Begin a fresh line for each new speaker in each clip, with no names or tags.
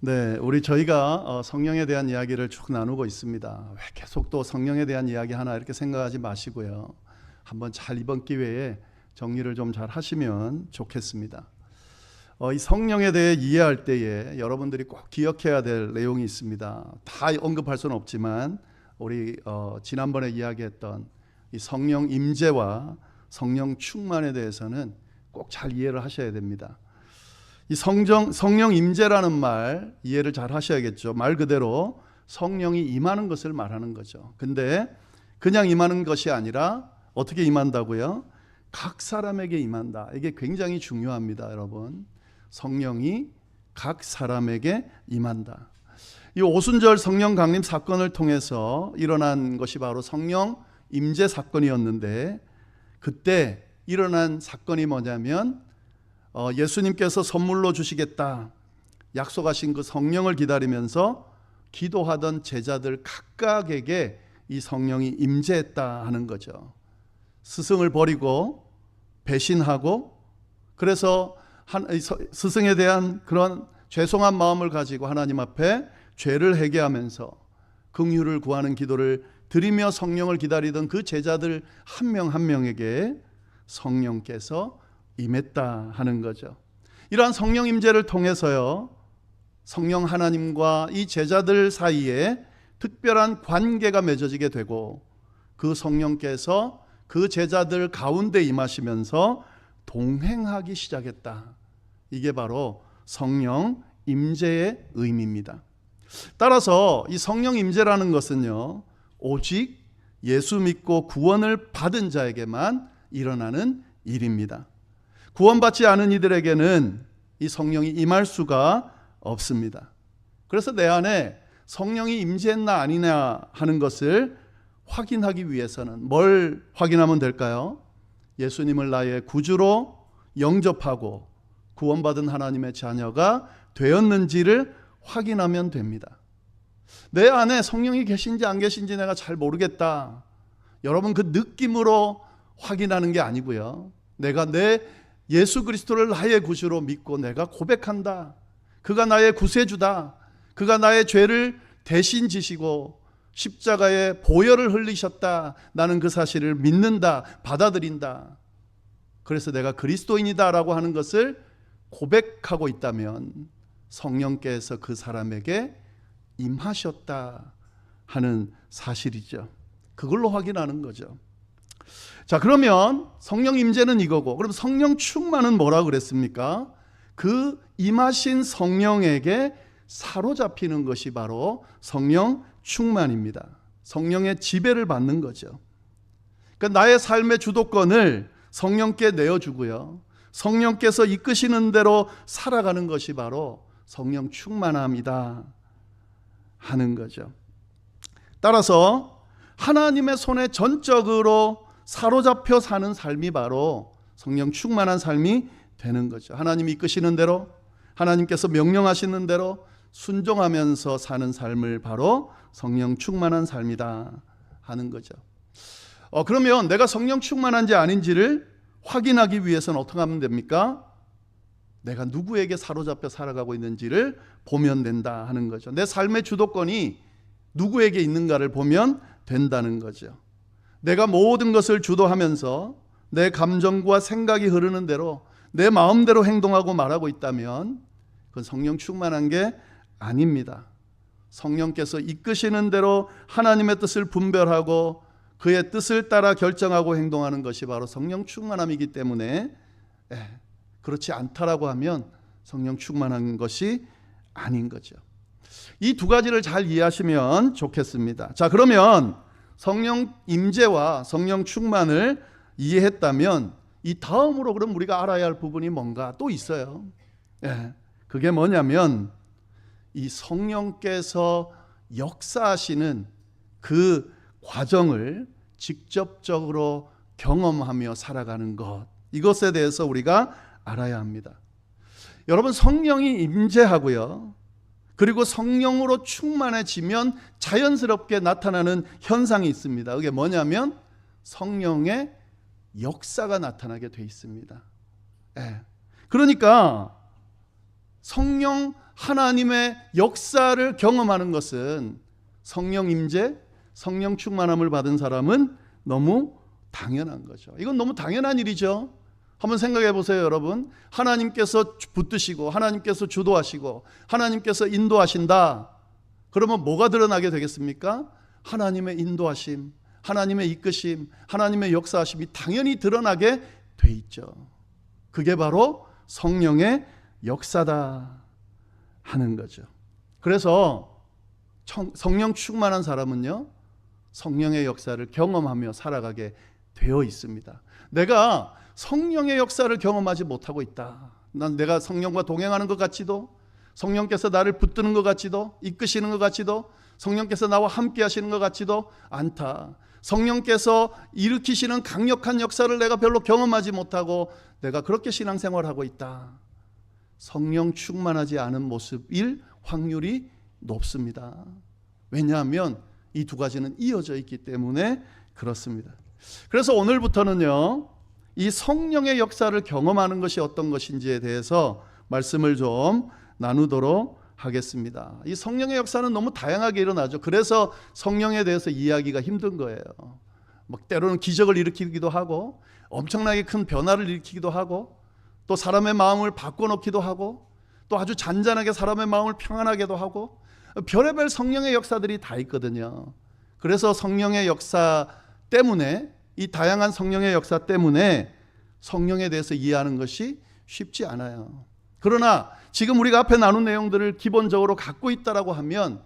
네, 저희가 성령에 대한 이야기를 쭉 나누고 있습니다. 왜 계속 또 성령에 대한 이야기 하나 이렇게 생각하지 마시고요. 한번 잘 이번 기회에 정리를 좀 잘 하시면 좋겠습니다. 이 성령에 대해 이해할 때에 여러분들이 꼭 기억해야 될 내용이 있습니다. 다 언급할 수는 없지만 우리 지난번에 이야기했던 이 성령 임재와 성령 충만에 대해서는 꼭 잘 이해를 하셔야 됩니다. 이 성령 임재라는 말 이해를 잘 하셔야겠죠. 말 그대로 성령이 임하는 것을 말하는 거죠. 근데 그냥 임하는 것이 아니라 어떻게 임한다고요? 각 사람에게 임한다. 이게 굉장히 중요합니다, 여러분. 성령이 각 사람에게 임한다. 이 오순절 성령 강림 사건을 통해서 일어난 것이 바로 성령 임재 사건이었는데, 그때 일어난 사건이 뭐냐면 예수님께서 선물로 주시겠다 약속하신 그 성령을 기다리면서 기도하던 제자들 각각에게 이 성령이 임재했다 하는 거죠. 스승을 버리고 배신하고, 그래서 스승에 대한 그런 죄송한 마음을 가지고 하나님 앞에 죄를 회개하면서 긍휼을 구하는 기도를 드리며 성령을 기다리던 그 제자들 한 명 한 명에게 성령께서 임했다 하는 거죠. 이러한 성령 임재를 통해서요, 성령 하나님과 이 제자들 사이에 특별한 관계가 맺어지게 되고, 그 성령께서 그 제자들 가운데 임하시면서 동행하기 시작했다. 이게 바로 성령 임재의 의미입니다. 따라서 이 성령 임재라는 것은요, 오직 예수 믿고 구원을 받은 자에게만 일어나는 일입니다. 구원받지 않은 이들에게는 이 성령이 임할 수가 없습니다. 그래서 내 안에 성령이 임재했나 아니냐 하는 것을 확인하기 위해서는 뭘 확인하면 될까요? 예수님을 나의 구주로 영접하고 구원받은 하나님의 자녀가 되었는지를 확인하면 됩니다. 내 안에 성령이 계신지 안 계신지 내가 잘 모르겠다. 여러분, 그 느낌으로 확인하는 게 아니고요. 내가 내 예수 그리스도를 나의 구주로 믿고 내가 고백한다. 그가 나의 구세주다. 그가 나의 죄를 대신 지시고 십자가에 보혈을 흘리셨다. 나는 그 사실을 믿는다. 받아들인다. 그래서 내가 그리스도인이다 라고 하는 것을 고백하고 있다면 성령께서 그 사람에게 임하셨다 하는 사실이죠. 그걸로 확인하는 거죠. 자, 그러면 성령 임재는 이거고, 그럼 성령 충만은 뭐라 그랬습니까? 그 임하신 성령에게 사로잡히는 것이 바로 성령 충만입니다. 성령의 지배를 받는 거죠. 그러니까 나의 삶의 주도권을 성령께 내어주고요, 성령께서 이끄시는 대로 살아가는 것이 바로 성령 충만함이다 하는 거죠. 따라서 하나님의 손에 전적으로 사로잡혀 사는 삶이 바로 성령 충만한 삶이 되는 거죠. 하나님이 이끄시는 대로, 하나님께서 명령하시는 대로 순종하면서 사는 삶을 바로 성령 충만한 삶이다 하는 거죠. 그러면 내가 성령 충만한지 아닌지를 확인하기 위해서는 어떻게 하면 됩니까? 내가 누구에게 사로잡혀 살아가고 있는지를 보면 된다 하는 거죠. 내 삶의 주도권이 누구에게 있는가를 보면 된다는 거죠. 내가 모든 것을 주도하면서 내 감정과 생각이 흐르는 대로 내 마음대로 행동하고 말하고 있다면 그건 성령 충만한 게 아닙니다. 성령께서 이끄시는 대로 하나님의 뜻을 분별하고 그의 뜻을 따라 결정하고 행동하는 것이 바로 성령 충만함이기 때문에 그렇지 않다라고 하면 성령 충만한 것이 아닌 거죠. 이 두 가지를 잘 이해하시면 좋겠습니다. 자, 그러면 성령 임재와 성령 충만을 이해했다면 이 다음으로 그럼 우리가 알아야 할 부분이 뭔가 또 있어요. 그게 뭐냐면 이 성령께서 역사하시는 그 과정을 직접적으로 경험하며 살아가는 것, 이것에 대해서 우리가 알아야 합니다. 여러분, 성령이 임재하고요, 그리고 성령으로 충만해지면 자연스럽게 나타나는 현상이 있습니다. 그게 뭐냐면 성령의 역사가 나타나게 돼 있습니다. 그러니까 성령 하나님의 역사를 경험하는 것은 성령 임재, 성령 충만함을 받은 사람은 너무 당연한 거죠. 이건 너무 당연한 일이죠. 한번 생각해 보세요, 여러분. 하나님께서 붙드시고 하나님께서 주도하시고 하나님께서 인도하신다. 그러면 뭐가 드러나게 되겠습니까? 하나님의 인도하심, 하나님의 이끄심, 하나님의 역사하심이 당연히 드러나게 돼 있죠. 그게 바로 성령의 역사다 하는 거죠. 그래서 성령 충만한 사람은요, 성령의 역사를 경험하며 살아가게 되어 있습니다. 내가 성령의 역사를 경험하지 못하고 있다. 난 내가 성령과 동행하는 것 같지도, 성령께서 나를 붙드는 것 같지도, 이끄시는 것 같지도, 성령께서 나와 함께 하시는 것 같지도 않다. 성령께서 일으키시는 강력한 역사를 내가 별로 경험하지 못하고 내가 그렇게 신앙생활하고 있다. 성령 충만하지 않은 모습일 확률이 높습니다. 왜냐하면 이 두 가지는 이어져 있기 때문에 그렇습니다. 그래서 오늘부터는요, 이 성령의 역사를 경험하는 것이 어떤 것인지에 대해서 말씀을 좀 나누도록 하겠습니다. 이 성령의 역사는 너무 다양하게 일어나죠. 그래서 성령에 대해서 이야기가 힘든 거예요. 막 때로는 기적을 일으키기도 하고 엄청나게 큰 변화를 일으키기도 하고 또 사람의 마음을 바꿔놓기도 하고 또 아주 잔잔하게 사람의 마음을 평안하게도 하고 별의별 성령의 역사들이 다 있거든요. 그래서 성령의 역사 때문에, 이 다양한 성령의 역사 때문에 성령에 대해서 이해하는 것이 쉽지 않아요. 그러나 지금 우리가 앞에 나눈 내용들을 기본적으로 갖고 있다라고 하면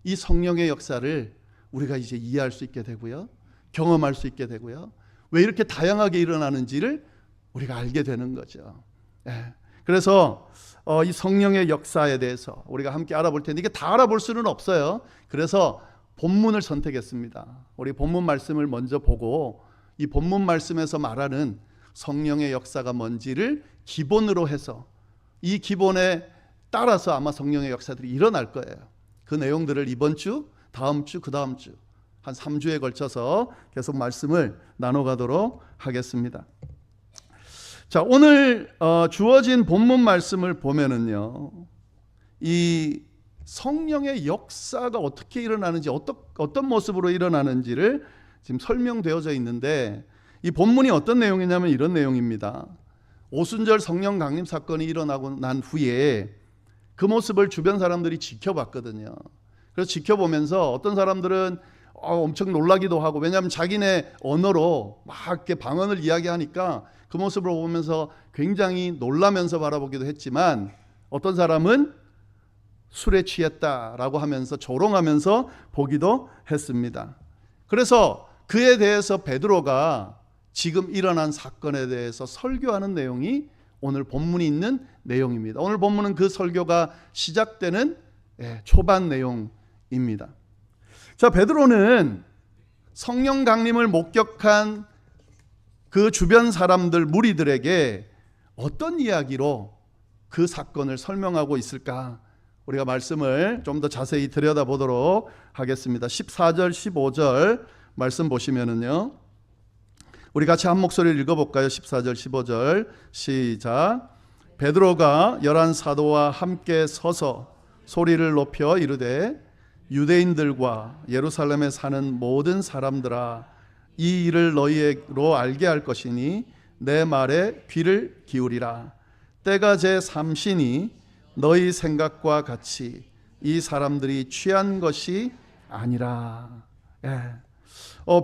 이 성령의 역사를 우리가 이제 이해할 수 있게 되고요, 경험할 수 있게 되고요, 왜 이렇게 다양하게 일어나는지를 우리가 알게 되는 거죠. 그래서 이 성령의 역사에 대해서 우리가 함께 알아볼 텐데, 이게 다 알아볼 수는 없어요. 그래서 본문을 선택했습니다. 우리 본문 말씀을 먼저 보고 이 본문 말씀에서 말하는 성령의 역사가 뭔지를 기본으로 해서 이 기본에 따라서 아마 성령의 역사들이 일어날 거예요. 그 내용들을 이번 주, 다음 주, 그 다음 주 한 3주에 걸쳐서 계속 말씀을 나눠가도록 하겠습니다. 자, 오늘 주어진 본문 말씀을 보면은요, 이 성령의 역사가 어떻게 일어나는지, 어떤 모습으로 일어나는지를 지금 설명되어져 있는데, 이 본문이 어떤 내용이냐면 이런 내용입니다. 오순절 성령 강림 사건이 일어나고 난 후에 그 모습을 주변 사람들이 지켜봤거든요. 그래서 지켜보면서 어떤 사람들은 엄청 놀라기도 하고, 왜냐하면 자기네 언어로 막 이렇게 방언을 이야기하니까 그 모습을 보면서 굉장히 놀라면서 바라보기도 했지만, 어떤 사람은 술에 취했다라고 하면서 조롱하면서 보기도 했습니다. 그래서 그에 대해서 베드로가 지금 일어난 사건에 대해서 설교하는 내용이 오늘 본문이 있는 내용입니다. 오늘 본문은 그 설교가 시작되는 초반 내용입니다. 자, 베드로는 성령 강림을 목격한 그 주변 사람들, 무리들에게 어떤 이야기로 그 사건을 설명하고 있을까? 우리가 말씀을 좀 더 자세히 들여다보도록 하겠습니다. 14절, 15절 말씀 보시면은요, 우리 같이 한 목소리를 읽어볼까요? 14절, 15절 시작. 베드로가 11 사도와 함께 서서 소리를 높여 이르되, 유대인들과 예루살렘에 사는 모든 사람들아, 이 일을 너희로 알게 할 것이니 내 말에 귀를 기울이라. 때가 제 삼시니 너희 생각과 같이 이 사람들이 취한 것이 아니라.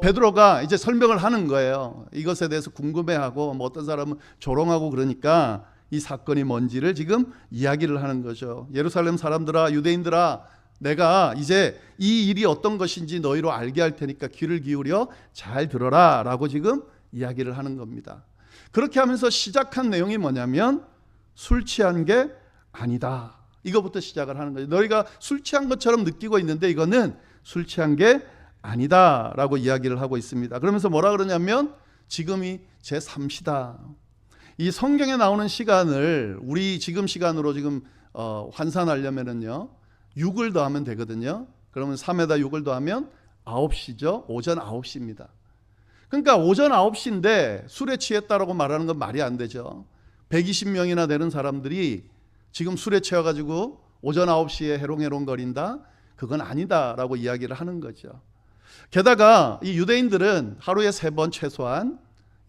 베드로가 이제 설명을 하는 거예요. 이것에 대해서 궁금해하고 어떤 사람은 조롱하고 그러니까 이 사건이 뭔지를 지금 이야기를 하는 거죠. 예루살렘 사람들아, 유대인들아, 내가 이제 이 일이 어떤 것인지 너희로 알게 할 테니까 귀를 기울여 잘 들어라 라고 지금 이야기를 하는 겁니다. 그렇게 하면서 시작한 내용이 뭐냐면 술 취한 게 아니다, 이거부터 시작을 하는 거예요. 너희가 술 취한 것처럼 느끼고 있는데 이거는 술 취한 게 아니다 라고 이야기를 하고 있습니다. 그러면서 뭐라 그러냐면 지금이 제3시다. 이 성경에 나오는 시간을 우리 지금 시간으로 지금 환산하려면은요, 6을 더하면 되거든요. 그러면 3에다 6을 더하면 9시죠. 오전 9시입니다. 그러니까 오전 9시인데 술에 취했다라고 말하는 건 말이 안 되죠. 120명이나 되는 사람들이 지금 술에 취해가지고 오전 9시에 해롱해롱거린다? 그건 아니다라고 이야기를 하는 거죠. 게다가 이 유대인들은 하루에 3번 최소한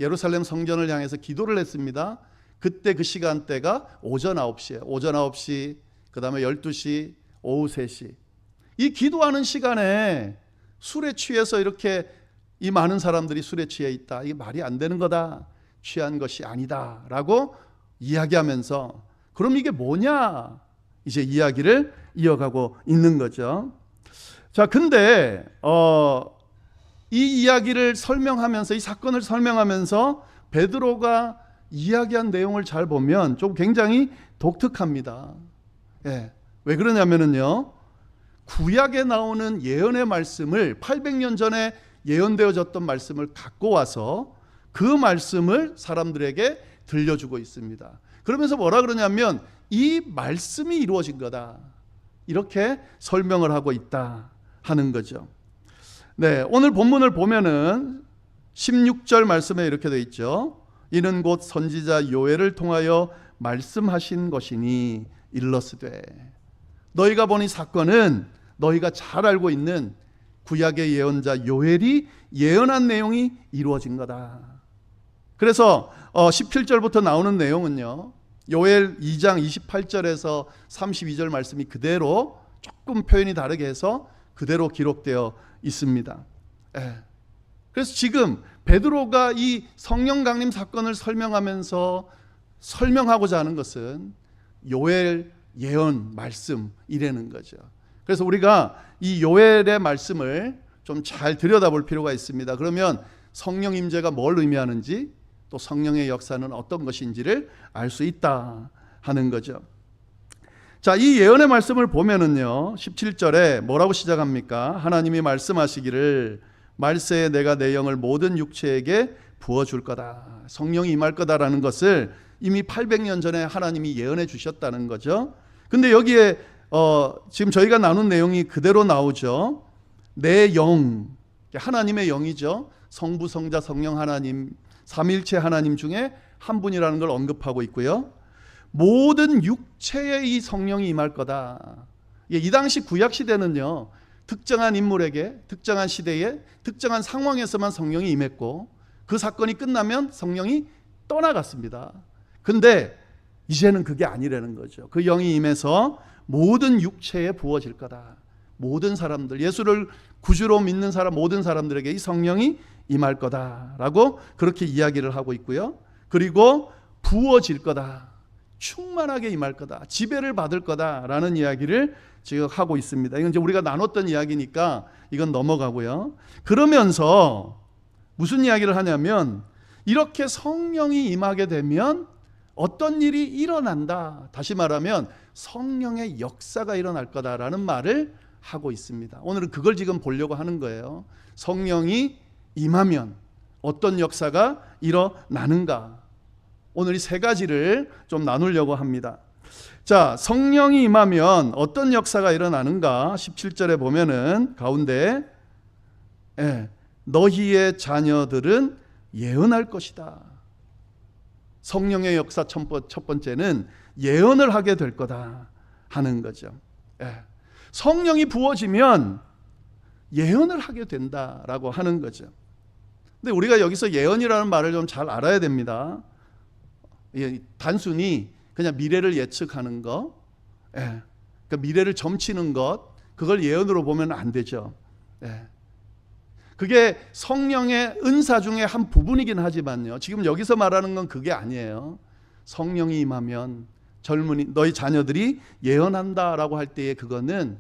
예루살렘 성전을 향해서 기도를 했습니다. 그때 그 시간대가 오전 9시에 오전 9시, 그 다음에 12시, 오후 3시. 이 기도하는 시간에 술에 취해서 이렇게 이 많은 사람들이 술에 취해 있다. 이게 말이 안 되는 거다. 취한 것이 아니다 라고 이야기하면서 그럼 이게 뭐냐? 이제 이야기를 이어가고 있는 거죠. 자, 근데 이 이야기를 설명하면서 이 사건을 설명하면서 베드로가 이야기한 내용을 잘 보면 좀 굉장히 독특합니다. 예. 왜 그러냐면요. 구약에 나오는 예언의 말씀을 800년 전에 예언되어졌던 말씀을 갖고 와서 그 말씀을 사람들에게 들려주고 있습니다. 그러면서 뭐라 그러냐면 이 말씀이 이루어진 거다. 이렇게 설명을 하고 있다 하는 거죠. 네, 오늘 본문을 보면은 16절 말씀에 이렇게 되어 있죠. 이는 곧 선지자 요엘을 통하여 말씀하신 것이니 일러스되. 너희가 본 이 사건은 너희가 잘 알고 있는 구약의 예언자 요엘이 예언한 내용이 이루어진 거다. 그래서 17절부터 나오는 내용은요, 요엘 2장 28절에서 32절 말씀이 그대로 조금 표현이 다르게 해서 그대로 기록되어 있습니다. 그래서 지금 베드로가 이 성령 강림 사건을 설명하면서 설명하고자 하는 것은 요엘 예언 말씀이라는 거죠. 그래서 우리가 이 요엘의 말씀을 좀 잘 들여다볼 필요가 있습니다. 그러면 성령 임재가 뭘 의미하는지 또 성령의 역사는 어떤 것인지를 알 수 있다 하는 거죠. 자, 이 예언의 말씀을 보면은요, 17절에 뭐라고 시작합니까? 하나님이 말씀하시기를 말세에 내가 내 영을 모든 육체에게 부어줄 거다. 성령이 임할 거다라는 것을 이미 800년 전에 하나님이 예언해 주셨다는 거죠. 근데 여기에 지금 저희가 나눈 내용이 그대로 나오죠. 내 영, 하나님의 영이죠. 성부, 성자, 성령 하나님, 삼일체 하나님 중에 한 분이라는 걸 언급하고 있고요. 모든 육체에 이 성령이 임할 거다. 이 당시 구약 시대는요, 특정한 인물에게 특정한 시대에 특정한 상황에서만 성령이 임했고 그 사건이 끝나면 성령이 떠나갔습니다. 근데 이제는 그게 아니라는 거죠. 그 영이 임해서 모든 육체에 부어질 거다. 모든 사람들, 예수를 구주로 믿는 사람 모든 사람들에게 이 성령이 임할 거다라고 그렇게 이야기를 하고 있고요. 그리고 부어질 거다. 충만하게 임할 거다. 지배를 받을 거다라는 이야기를 지금 하고 있습니다. 이건 이제 우리가 나눴던 이야기니까 이건 넘어가고요. 그러면서 무슨 이야기를 하냐면 이렇게 성령이 임하게 되면 어떤 일이 일어난다. 다시 말하면 성령의 역사가 일어날 거다라는 말을 하고 있습니다. 오늘은 그걸 지금 보려고 하는 거예요. 성령이 임하면 어떤 역사가 일어나는가. 오늘 이 세 가지를 좀 나누려고 합니다. 자, 성령이 임하면 어떤 역사가 일어나는가? 17절에 보면은 가운데 너희의 자녀들은 예언할 것이다. 성령의 역사 첫 번째는 예언을 하게 될 거다 하는 거죠. 성령이 부어지면 예언을 하게 된다라고 하는 거죠. 근데 우리가 여기서 예언이라는 말을 좀 잘 알아야 됩니다. 단순히 그냥 미래를 예측하는 거, 그러니까 미래를 점치는 것, 그걸 예언으로 보면 안 되죠. 그게 성령의 은사 중에 한 부분이긴 하지만요, 지금 여기서 말하는 건 그게 아니에요. 성령이 임하면 젊은이, 너희 자녀들이 예언한다라고 할 때에 그거는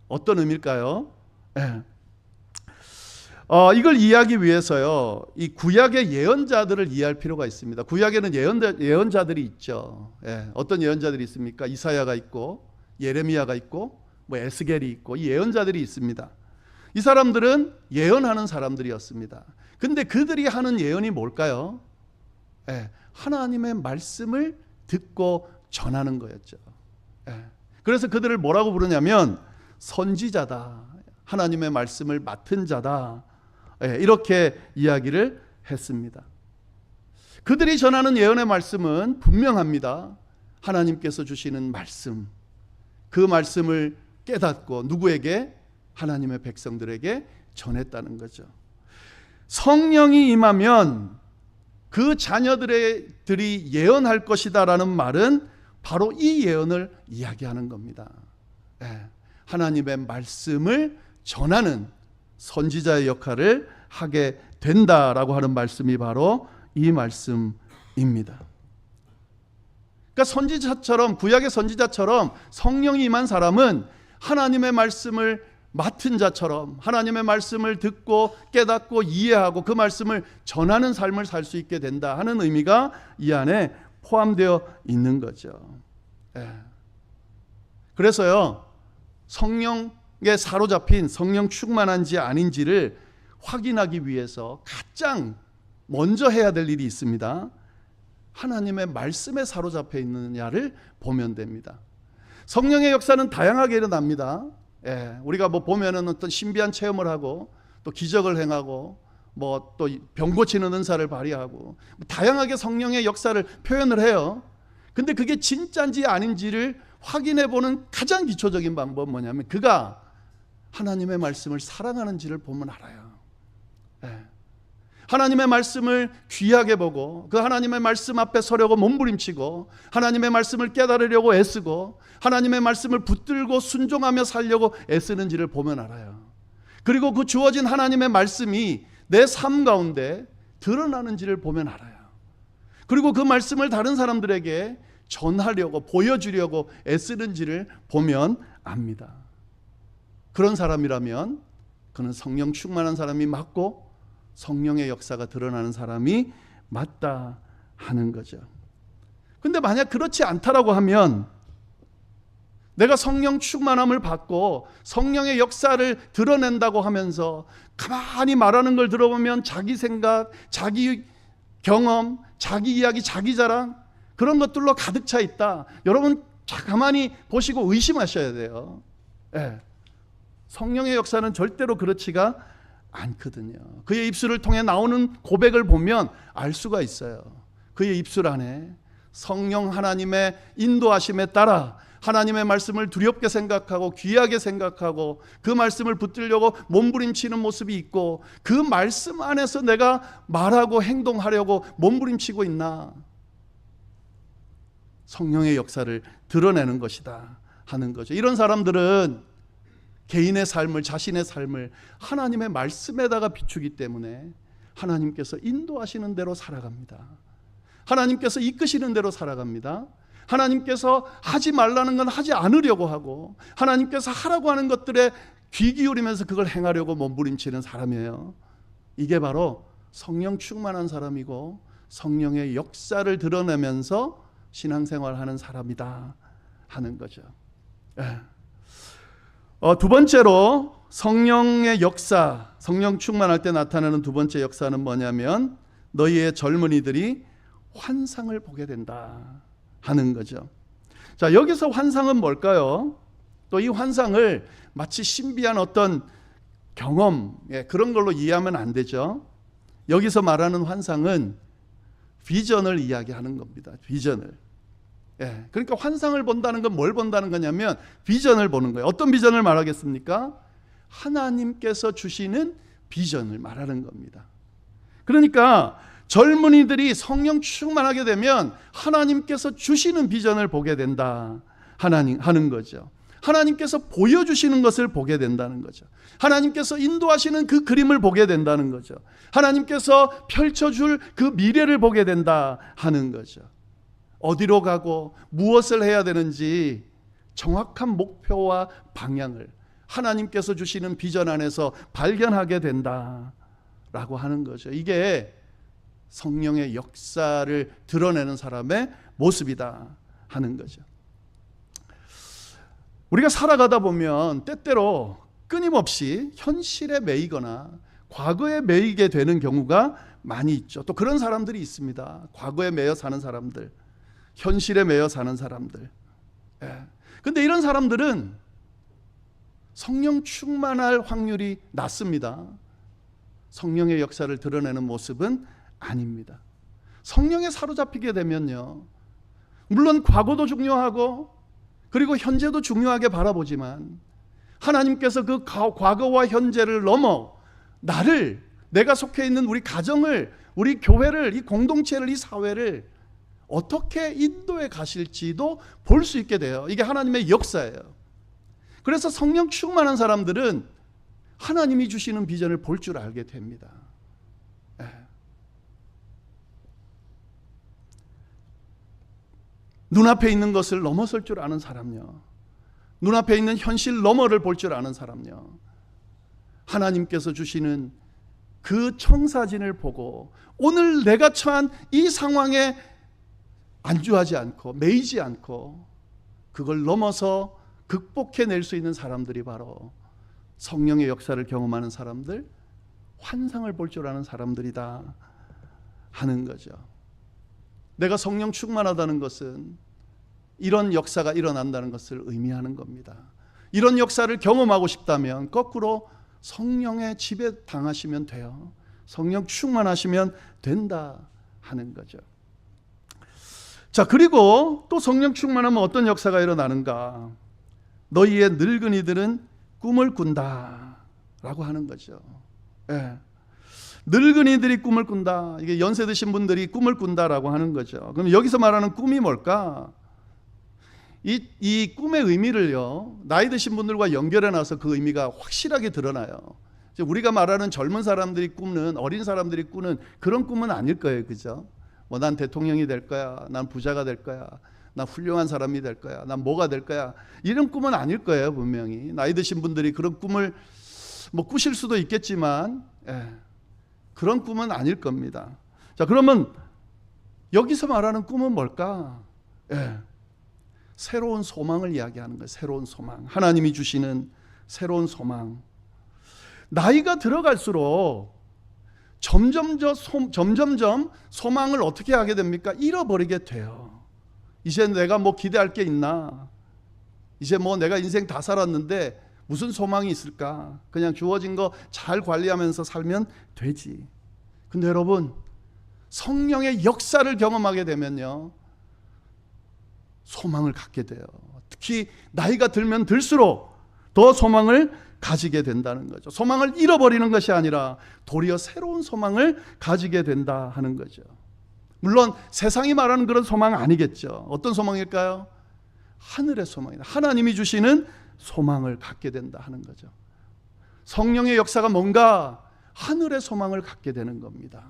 어떤 의미일까요? 이걸 이해하기 위해서요, 이 구약의 예언자들을 이해할 필요가 있습니다. 구약에는 예언자들이 있죠. 어떤 예언자들이 있습니까? 이사야가 있고 예레미야가 있고 뭐 에스겔이 있고 이 예언자들이 있습니다. 이 사람들은 예언하는 사람들이었습니다. 근데 그들이 하는 예언이 뭘까요? 하나님의 말씀을 듣고 전하는 거였죠. 그래서 그들을 뭐라고 부르냐면 선지자다. 하나님의 말씀을 맡은 자다. 이렇게 이야기를 했습니다. 그들이 전하는 예언의 말씀은 분명합니다. 하나님께서 주시는 말씀. 그 말씀을 깨닫고 누구에게? 하나님의 백성들에게 전했다는 거죠. 성령이 임하면 그 자녀들이 예언할 것이다라는 말은 바로 이 예언을 이야기하는 겁니다. 하나님의 말씀을 전하는 선지자의 역할을 하게 된다라고 하는 말씀이 바로 이 말씀입니다. 그러니까 선지자처럼, 구약의 선지자처럼 성령이 임한 사람은 하나님의 말씀을 맡은 자처럼 하나님의 말씀을 듣고 깨닫고 이해하고 그 말씀을 전하는 삶을 살 수 있게 된다 하는 의미가 이 안에 포함되어 있는 거죠. 그래서요, 성령에 사로잡힌, 성령 충만한지 아닌지를 확인하기 위해서 가장 먼저 해야 될 일이 있습니다. 하나님의 말씀에 사로잡혀 있느냐를 보면 됩니다. 성령의 역사는 다양하게 일어납니다. 우리가 보면은 어떤 신비한 체험을 하고 또 기적을 행하고 또 병 고치는 은사를 발휘하고 다양하게 성령의 역사를 표현을 해요. 근데 그게 진짜인지 아닌지를 확인해 보는 가장 기초적인 방법은 뭐냐면 그가 하나님의 말씀을 사랑하는지를 보면 알아요. 하나님의 말씀을 귀하게 보고 그 하나님의 말씀 앞에 서려고 몸부림치고 하나님의 말씀을 깨달으려고 애쓰고 하나님의 말씀을 붙들고 순종하며 살려고 애쓰는지를 보면 알아요. 그리고 그 주어진 하나님의 말씀이 내 삶 가운데 드러나는지를 보면 알아요. 그리고 그 말씀을 다른 사람들에게 전하려고 보여주려고 애쓰는지를 보면 압니다. 그런 사람이라면 그는 성령 충만한 사람이 맞고 성령의 역사가 드러나는 사람이 맞다 하는 거죠. 근데 만약 그렇지 않다라고 하면 내가 성령 충만함을 받고 성령의 역사를 드러낸다고 하면서 가만히 말하는 걸 들어보면 자기 생각, 자기 경험, 자기 이야기, 자기 자랑 그런 것들로 가득 차 있다. 여러분 가만히 보시고 의심하셔야 돼요. 성령의 역사는 절대로 그렇지가 않거든요. 그의 입술을 통해 나오는 고백을 보면 알 수가 있어요. 그의 입술 안에 성령 하나님의 인도하심에 따라 하나님의 말씀을 두렵게 생각하고 귀하게 생각하고 그 말씀을 붙들려고 몸부림치는 모습이 있고 그 말씀 안에서 내가 말하고 행동하려고 몸부림치고 있나? 성령의 역사를 드러내는 것이다 하는 거죠. 이런 사람들은 개인의 삶을, 자신의 삶을 하나님의 말씀에다가 비추기 때문에 하나님께서 인도하시는 대로 살아갑니다. 하나님께서 이끄시는 대로 살아갑니다. 하나님께서 하지 말라는 건 하지 않으려고 하고 하나님께서 하라고 하는 것들에 귀 기울이면서 그걸 행하려고 몸부림치는 사람이에요. 이게 바로 성령 충만한 사람이고 성령의 역사를 드러내면서 신앙생활하는 사람이다 하는 거죠. 두 번째로 성령의 역사, 성령 충만할 때 나타나는 두 번째 역사는 뭐냐면 너희의 젊은이들이 환상을 보게 된다 하는 거죠. 자, 여기서 환상은 뭘까요? 또 이 환상을 마치 신비한 어떤 경험, 그런 걸로 이해하면 안 되죠. 여기서 말하는 환상은 비전을 이야기하는 겁니다. 비전을. 그러니까 환상을 본다는 건 뭘 본다는 거냐면 비전을 보는 거예요. 어떤 비전을 말하겠습니까? 하나님께서 주시는 비전을 말하는 겁니다. 그러니까 젊은이들이 성령 충만하게 되면 하나님께서 주시는 비전을 보게 된다 하는 거죠. 하나님께서 보여주시는 것을 보게 된다는 거죠. 하나님께서 인도하시는 그 그림을 보게 된다는 거죠. 하나님께서 펼쳐줄 그 미래를 보게 된다 하는 거죠. 어디로 가고 무엇을 해야 되는지 정확한 목표와 방향을 하나님께서 주시는 비전 안에서 발견하게 된다라고 하는 거죠. 이게 성령의 역사를 드러내는 사람의 모습이다 하는 거죠. 우리가 살아가다 보면 때때로 끊임없이 현실에 매이거나 과거에 매이게 되는 경우가 많이 있죠. 또 그런 사람들이 있습니다. 과거에 매여 사는 사람들, 현실에 매여 사는 사람들. 근데 이런 사람들은 성령 충만할 확률이 낮습니다. 성령의 역사를 드러내는 모습은 아닙니다. 성령에 사로잡히게 되면요, 물론 과거도 중요하고 그리고 현재도 중요하게 바라보지만 하나님께서 그 과거와 현재를 넘어 나를, 내가 속해 있는 우리 가정을, 우리 교회를, 이 공동체를, 이 사회를 어떻게 인도해 가실지도 볼 수 있게 돼요. 이게 하나님의 역사예요. 그래서 성령 충만한 사람들은 하나님이 주시는 비전을 볼 줄 알게 됩니다. 눈앞에 있는 것을 넘어설 줄 아는 사람요, 눈앞에 있는 현실 너머를 볼 줄 아는 사람요, 하나님께서 주시는 그 청사진을 보고 오늘 내가 처한 이 상황에 안주하지 않고 매이지 않고 그걸 넘어서 극복해낼 수 있는 사람들이 바로 성령의 역사를 경험하는 사람들, 환상을 볼 줄 아는 사람들이다 하는 거죠. 내가 성령 충만하다는 것은 이런 역사가 일어난다는 것을 의미하는 겁니다. 이런 역사를 경험하고 싶다면 거꾸로 성령의 지배 당하시면 돼요. 성령 충만하시면 된다 하는 거죠. 자, 그리고 또 성령 충만하면 어떤 역사가 일어나는가? 너희의 늙은이들은 꿈을 꾼다 라고 하는 거죠. 늙은이들이 꿈을 꾼다. 이게 연세 드신 분들이 꿈을 꾼다라고 하는 거죠. 그럼 여기서 말하는 꿈이 뭘까? 이 꿈의 의미를요, 나이 드신 분들과 연결해 놔서 그 의미가 확실하게 드러나요. 우리가 말하는 젊은 사람들이 꾸는, 어린 사람들이 꾸는 그런 꿈은 아닐 거예요. 그죠? 뭐 난 대통령이 될 거야, 난 부자가 될 거야, 난 훌륭한 사람이 될 거야, 난 뭐가 될 거야, 이런 꿈은 아닐 거예요. 분명히 나이 드신 분들이 그런 꿈을 뭐 꾸실 수도 있겠지만 그런 꿈은 아닐 겁니다. 자, 그러면 여기서 말하는 꿈은 뭘까? 새로운 소망을 이야기하는 거예요. 새로운 소망, 하나님이 주시는 새로운 소망. 나이가 들어갈수록 점점점 소망을 어떻게 하게 됩니까? 잃어버리게 돼요. 이제 내가 뭐 기대할 게 있나? 이제 뭐 내가 인생 다 살았는데 무슨 소망이 있을까? 그냥 주어진 거 잘 관리하면서 살면 되지. 근데 여러분, 성령의 역사를 경험하게 되면요, 소망을 갖게 돼요. 특히 나이가 들면 들수록 더 소망을 가지게 된다는 거죠. 소망을 잃어버리는 것이 아니라 도리어 새로운 소망을 가지게 된다 하는 거죠. 물론 세상이 말하는 그런 소망은 아니겠죠. 어떤 소망일까요? 하늘의 소망이다. 하나님이 주시는 소망을 갖게 된다 하는 거죠. 성령의 역사가 뭔가 하늘의 소망을 갖게 되는 겁니다.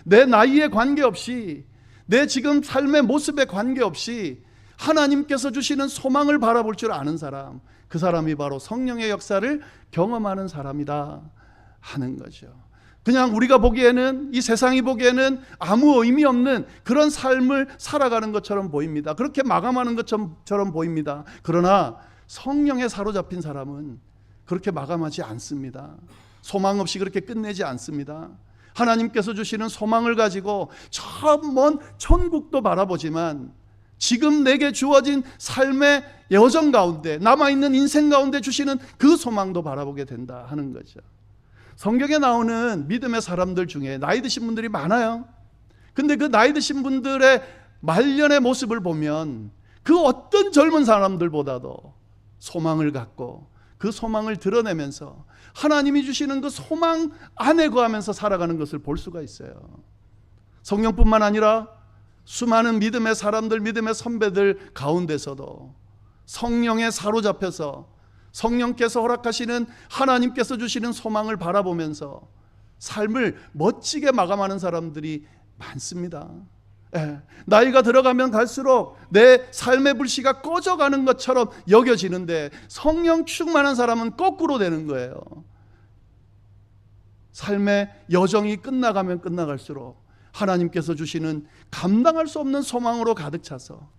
내 나이에 관계없이, 내 지금 삶의 모습에 관계없이 하나님께서 주시는 소망을 바라볼 줄 아는 사람, 그 사람이 바로 성령의 역사를 경험하는 사람이다 하는 거죠. 그냥 우리가 보기에는, 이 세상이 보기에는 아무 의미 없는 그런 삶을 살아가는 것처럼 보입니다. 그렇게 마감하는 것처럼 보입니다. 그러나 성령에 사로잡힌 사람은 그렇게 마감하지 않습니다. 소망 없이 그렇게 끝내지 않습니다. 하나님께서 주시는 소망을 가지고 저 먼 천국도 바라보지만 지금 내게 주어진 삶의 여정 가운데, 남아있는 인생 가운데 주시는 그 소망도 바라보게 된다 하는 거죠. 성경에 나오는 믿음의 사람들 중에 나이 드신 분들이 많아요. 근데 그 나이 드신 분들의 말년의 모습을 보면 그 어떤 젊은 사람들보다도 소망을 갖고 그 소망을 드러내면서 하나님이 주시는 그 소망 안에 거하면서 살아가는 것을 볼 수가 있어요. 성령뿐만 아니라 수많은 믿음의 사람들, 믿음의 선배들 가운데서도 성령에 사로잡혀서 성령께서 허락하시는, 하나님께서 주시는 소망을 바라보면서 삶을 멋지게 마감하는 사람들이 많습니다. 나이가 들어가면 갈수록 내 삶의 불씨가 꺼져가는 것처럼 여겨지는데 성령 충만한 사람은 거꾸로 되는 거예요. 삶의 여정이 끝나가면 끝나갈수록 하나님께서 주시는 감당할 수 없는 소망으로 가득 차서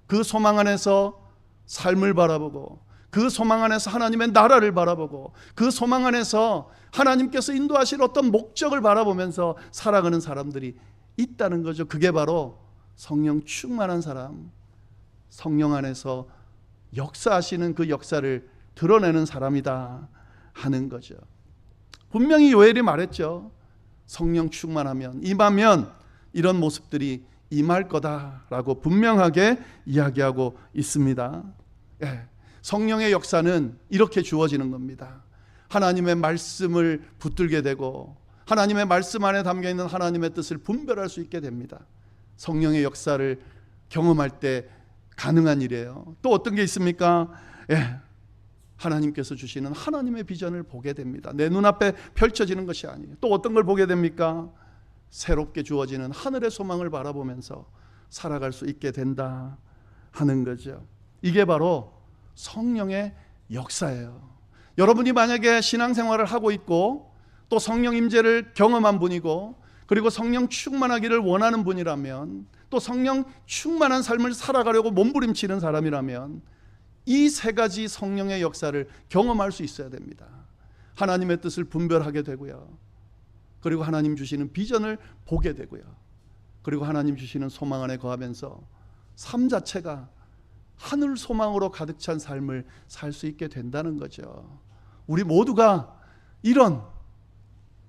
그 소망 안에서 삶을 바라보고, 그 소망 안에서 하나님의 나라를 바라보고, 그 소망 안에서 하나님께서 인도하실 어떤 목적을 바라보면서 살아가는 사람들이 있다는 거죠. 그게 바로 성령 충만한 사람, 성령 안에서 역사하시는 그 역사를 드러내는 사람이다 하는 거죠. 분명히 요엘이 말했죠. 성령 충만하면, 임하면 이런 모습들이 임할 거다라고 분명하게 이야기하고 있습니다. 성령의 역사는 이렇게 주어지는 겁니다. 하나님의 말씀을 붙들게 되고 하나님의 말씀 안에 담겨있는 하나님의 뜻을 분별할 수 있게 됩니다. 성령의 역사를 경험할 때 가능한 일이에요. 또 어떤 게 있습니까? 하나님께서 주시는 하나님의 비전을 보게 됩니다. 내 눈앞에 펼쳐지는 것이 아니에요. 또 어떤 걸 보게 됩니까? 새롭게 주어지는 하늘의 소망을 바라보면서 살아갈 수 있게 된다 하는 거죠. 이게 바로 성령의 역사예요. 여러분이 만약에 신앙생활을 하고 있고 또 성령 임재를 경험한 분이고 그리고 성령 충만하기를 원하는 분이라면 또 성령 충만한 삶을 살아가려고 몸부림치는 사람이라면 이 세 가지 성령의 역사를 경험할 수 있어야 됩니다. 하나님의 뜻을 분별하게 되고요. 그리고 하나님 주시는 비전을 보게 되고요. 그리고 하나님 주시는 소망 안에 거하면서 삶 자체가 하늘 소망으로 가득 찬 삶을 살 수 있게 된다는 거죠. 우리 모두가 이런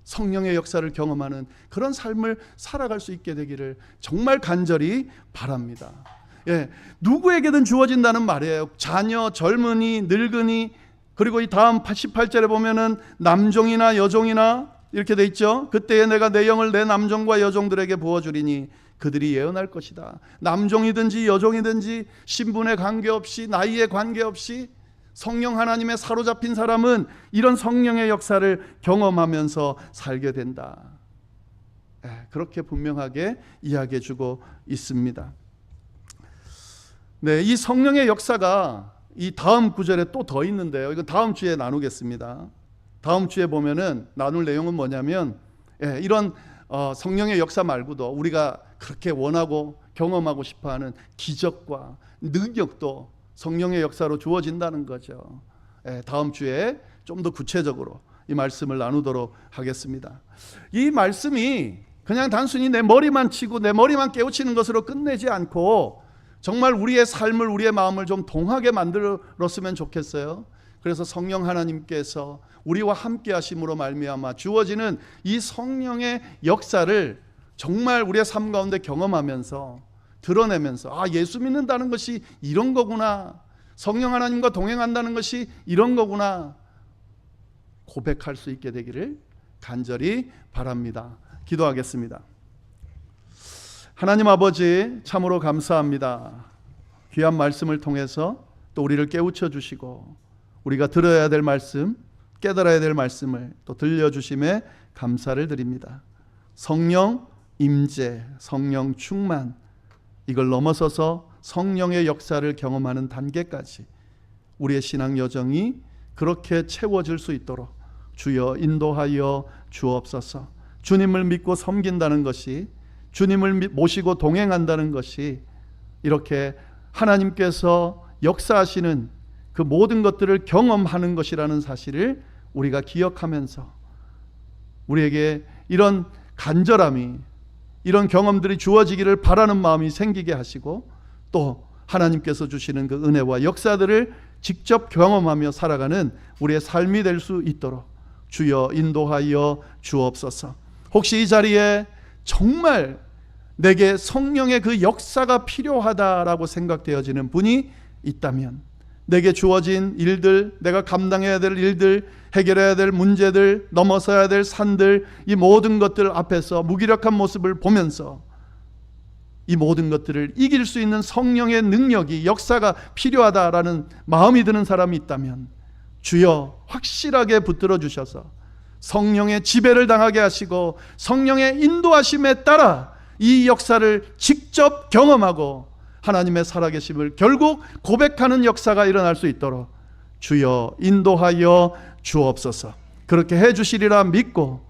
성령의 역사를 경험하는 그런 삶을 살아갈 수 있게 되기를 정말 간절히 바랍니다. 누구에게든 주어진다는 말이에요. 자녀, 젊은이, 늙은이, 그리고 이 다음 88절에 보면은 남종이나 여종이나 이렇게 돼 있죠. 그때에 내가 내 영을 내 남종과 여종들에게 부어주리니 그들이 예언할 것이다. 남종이든지 여종이든지 신분에 관계없이 나이에 관계없이 성령 하나님의 사로잡힌 사람은 이런 성령의 역사를 경험하면서 살게 된다. 그렇게 분명하게 이야기해 주고 있습니다. 이 성령의 역사가 이 다음 구절에 또 더 있는데요. 이건 다음 주에 나누겠습니다. 다음 주에 보면은 나눌 내용은 뭐냐면 이런 성령의 역사 말고도 우리가 그렇게 원하고 경험하고 싶어하는 기적과 능력도 성령의 역사로 주어진다는 거죠. 다음 주에 좀 더 구체적으로 이 말씀을 나누도록 하겠습니다. 이 말씀이 그냥 단순히 내 머리만 치고 내 머리만 깨우치는 것으로 끝내지 않고 정말 우리의 삶을 우리의 마음을 좀 동하게 만들었으면 좋겠어요. 그래서 성령 하나님께서 우리와 함께 하심으로 말미암아 주어지는 이 성령의 역사를 정말 우리의 삶 가운데 경험하면서 드러내면서 예수 믿는다는 것이 이런 거구나, 성령 하나님과 동행한다는 것이 이런 거구나 고백할 수 있게 되기를 간절히 바랍니다. 기도하겠습니다. 하나님 아버지, 참으로 감사합니다. 귀한 말씀을 통해서 또 우리를 깨우쳐 주시고 우리가 들어야 될 말씀, 깨달아야 될 말씀을 또 들려주심에 감사를 드립니다. 성령 임재, 성령 충만, 이걸 넘어서서 성령의 역사를 경험하는 단계까지 우리의 신앙 여정이 그렇게 채워질 수 있도록 주여 인도하여 주옵소서. 주님을 믿고 섬긴다는 것이, 주님을 모시고 동행한다는 것이 이렇게 하나님께서 역사하시는 그 모든 것들을 경험하는 것이라는 사실을 우리가 기억하면서 우리에게 이런 간절함이, 이런 경험들이 주어지기를 바라는 마음이 생기게 하시고 또 하나님께서 주시는 그 은혜와 역사들을 직접 경험하며 살아가는 우리의 삶이 될 수 있도록 주여 인도하여 주옵소서. 혹시 이 자리에 정말 내게 성령의 그 역사가 필요하다라고 생각되어지는 분이 있다면 내게 주어진 일들, 내가 감당해야 될 일들, 해결해야 될 문제들, 넘어서야 될 산들, 이 모든 것들 앞에서 무기력한 모습을 보면서 이 모든 것들을 이길 수 있는 성령의 능력이, 역사가 필요하다라는 마음이 드는 사람이 있다면 주여 확실하게 붙들어 주셔서 성령의 지배를 당하게 하시고 성령의 인도하심에 따라 이 역사를 직접 경험하고 하나님의 살아계심을 결국 고백하는 역사가 일어날 수 있도록 주여 인도하여 주옵소서. 그렇게 해주시리라 믿고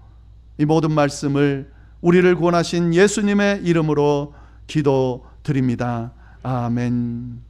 이 모든 말씀을 우리를 구원하신 예수님의 이름으로 기도드립니다. 아멘.